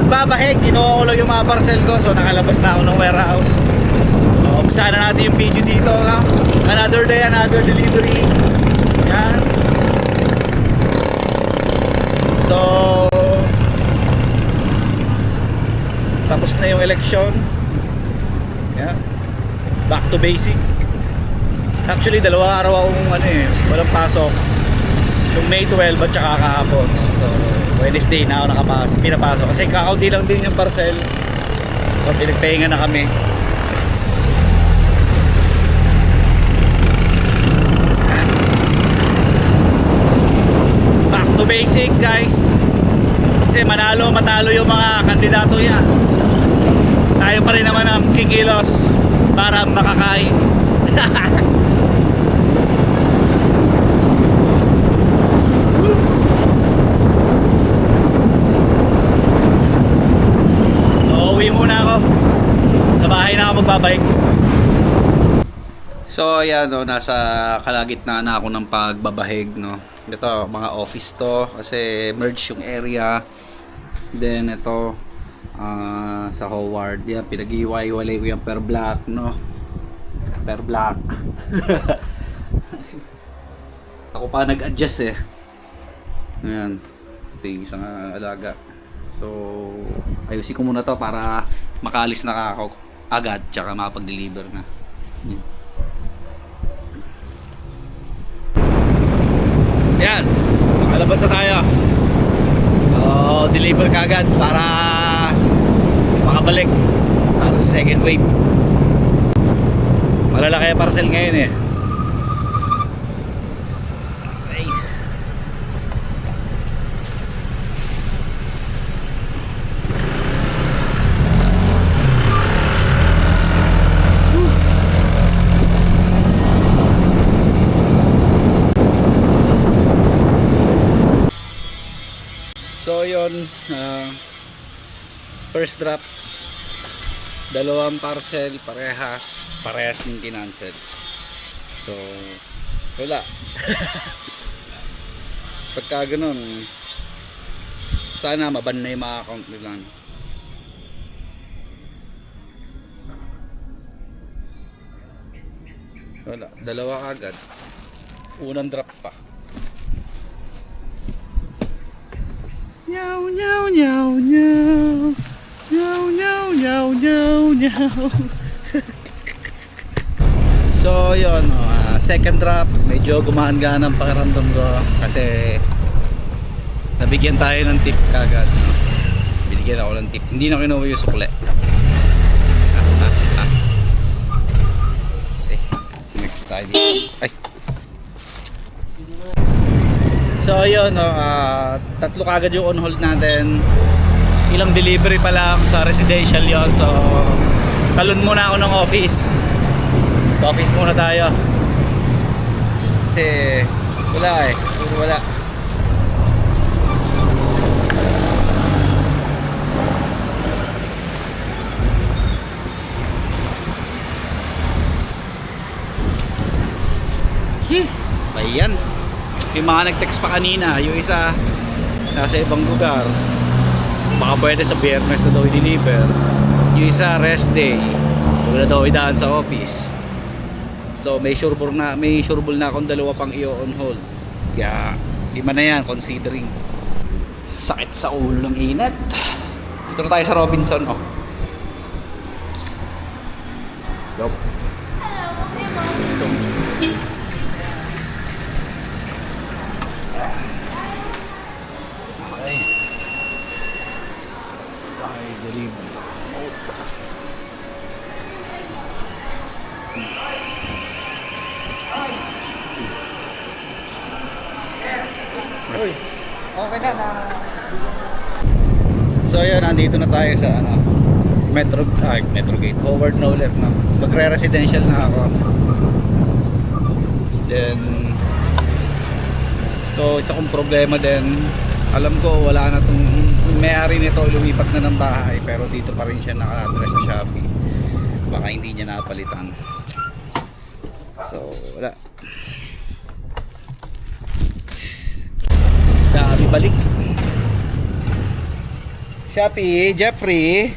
pagbabahig, kinuha ko lang yung mga parcel ko. So nakalabas na ako ng warehouse. Umpisa na natin yung video dito, no? Another day, another delivery. Yan. So tapos na yung election. Yan. Back to basic. Actually, dalawang araw akong walang pasok. Yung May 12 at saka kahapon. So, Wednesday na ako pinapasok. Kasi kakaunti lang din yung parcel. So, pinagpahinga na kami. Back to basic, guys. Kasi manalo, matalo yung mga kandidato yan. Tayo pa rin naman ang kikilos para makakain. Uwi muna ako. Sa bahay na ako magbabike. So ayan, no, nasa kalagitnaan na ako ng pagbabahig, no. Ito mga office to kasi merge yung area. Then ito sa Howard, yan pinag-iwalay ko yung per block, no. Per block. Ako pa nag-adjust eh. Ayan. Ito yung isang alaga. So ayusin ko muna to para makaalis na ako agad tsaka makapag-deliver na. Yan, makalabas na tayo. Deliver ka agad para makabalik para sa second wave. Malalaki ang parcel ngayon eh. So yun, first drop, dalawang parcel, parehas ng kinancel. So wala. Pagka ganun, sana maban na yung mga account nila. Wala, dalawa agad, unang drop pa. Nyaw nyaw nyaw nyaw nyaw nyaw nyaw nyaw nyaw. So yun, second drop, medyo gumaan-gaan ang pakiramdam ko kasi nabigyan tayo ng tip kagad, no? Binigyan ako ng tip, hindi na kinuha yung sukle. Next time. Ay. So yun, tatlo kagad yung on hold natin. Ilang delivery pa lang sa residential yon. So talon muna ako ng office. Office muna tayo. Kasi wala eh, wala. Ayan. Yung mga nag-text pa kanina, yung isa nasa ibang lugar, baka pwede sa Biyernes na daw i-deliver. Yung isa rest day, huwag na daw idaan sa office. So may sureball na akong dalawa pang i-on hold. Kaya lima na yan considering. Sakit sa ulo ng init. Dito na tayo sa Robinson, oh. Yup. Okay na. So yun, nandito na tayo sa Metro Gate, Howard na ulit, no? Magre-residential na ako. Then ito, isa kong problema din. Alam ko wala na tong may-ari nito, lumipat na ng bahay, pero dito pa rin siya naka-address sa Shopee. Baka hindi niya napalitan. So wala. Dami balik. Shopee, Jeffrey.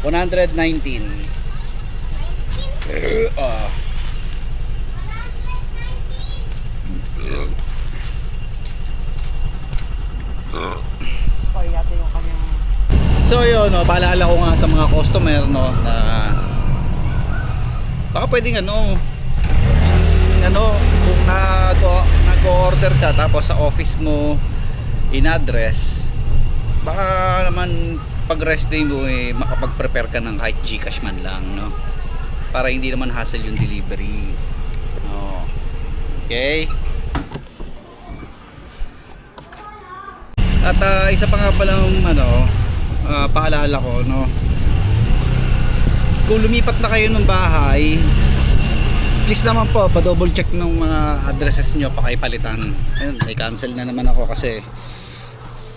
$119. So yun, no, paalala ko nga sa mga customer, no, na baka pwedeng kung nag-order ka tapos sa office mo in-address, baka naman pag rest day mo makapag-prepare ka ng kahit Gcash man lang, no, para hindi naman hassle yung delivery. Okay. At isa pa nga palang paalala ko, no, kung lumipat na kayo ng bahay, please naman po pa-double check ng mga addresses nyo, pakipalitan. Ayun, may cancel na naman ako kasi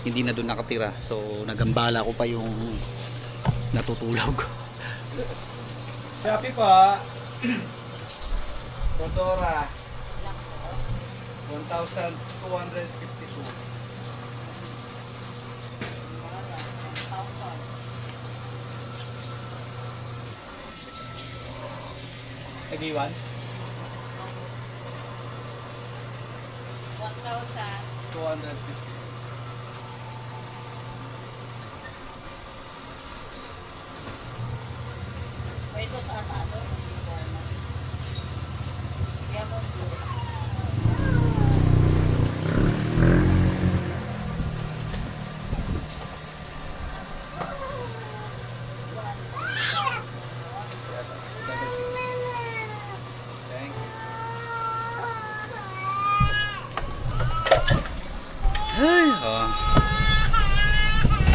hindi na doon nakatira, so nagambala ko pa yung natutulog. Happy pa Rodora 1,252. Nag-iwan? 1,250. Ito sa atado. Kaya mo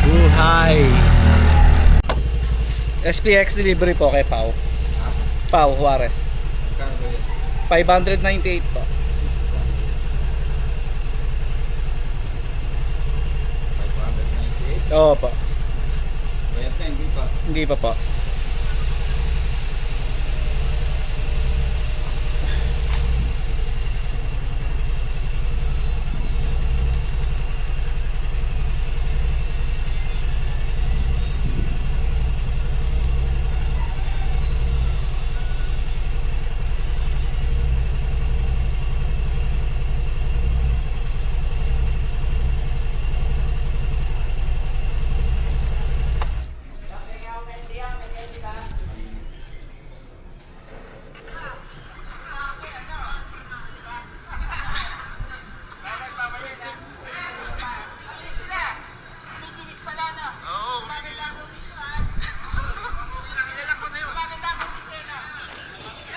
Buhay. SPX delivery po kay Pau. Pau Juarez. 598 po. 598? Oo po. Bayad na, hindi pa. Hindi pa po.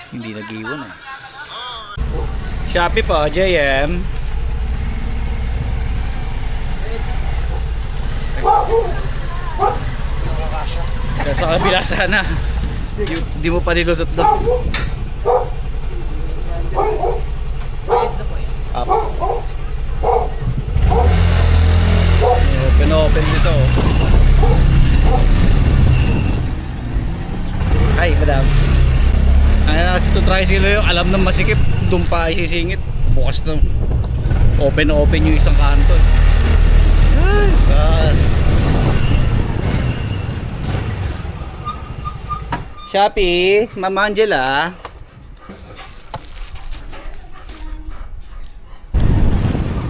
Hindi nag-iwan Shopee po, JM. Sa kabila sana. Di mo pa nilusot doon. Up. Open dito. Hi, madam. Kasi to tricycle yung alam ng masikip, doon pa isisingit. Bukas na. Open yung isang kanto. Ay, God. Shopee, Mama Angela.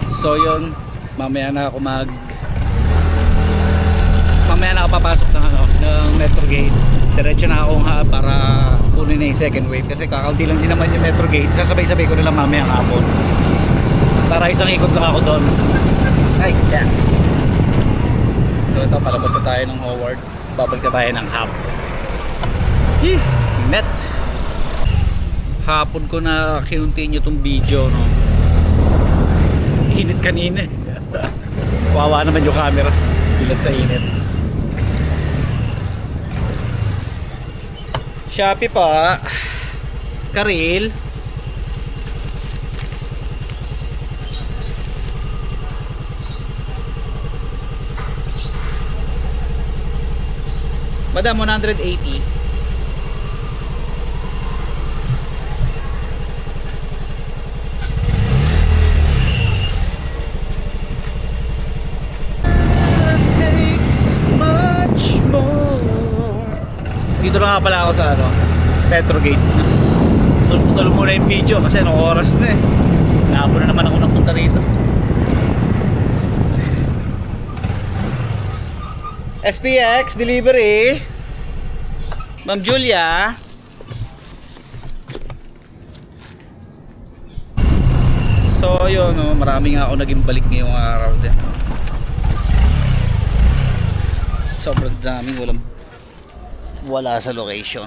So yun, mamaya na ako papasok ng Metro Gate. Diretso na akong para kunin na yung second wave kasi kakaunti lang din naman yung Metro Gate. Sasabay-sabay ko na lang mamaya ang hapon para isang ikot lang ako doon. Ay, yeah. So ito, palabas na tayo ng Howard. Babalik na tayo ng hapon. Net. Hapon ko na kinuntinyo itong video, no. Init kanina. Wawa naman yung camera. Bilat sa init. Shopee pa. Karil. Madam, 180. Dito na nga pala ako sa ano, Petrogate. Tulo muna yung video kasi anong oras na eh. Naabo na naman ako ng punta rito. SPX delivery. Ma'am Julia. So yun, no, marami nga ako naging balik ngayong araw din. Sobrang daming wala sa location.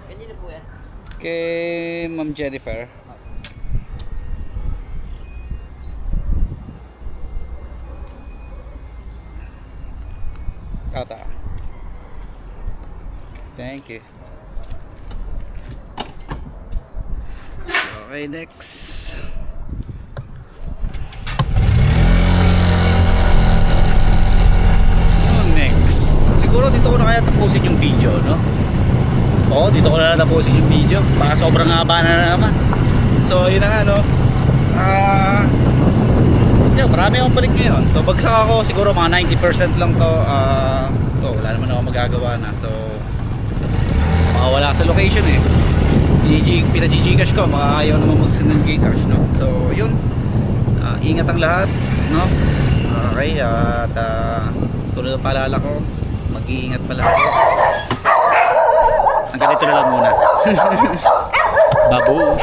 Kanina po yan. Kay Ma'am Jennifer. Tata. Thank you. Okay, next. Next. Siguro dito ko na kaya tapusin yung video, no? Oo, dito ko na tapusin yung video. Baka sobrang haba na naman. So, yun na nga, no? Yeah, marami akong balik ngayon. So, bagsak ako. Siguro mga 90% lang to. Wala naman ako magagawa na. So, makawala sa location eh. Pinag-gcash ko. Ayaw naman mag-send ng Gcash, no? So, yun. Ingat ang lahat, no? Okay, at tulad ng paalala ko, mag-iingat pala ako. Hanggang dito na lang muna. Babush!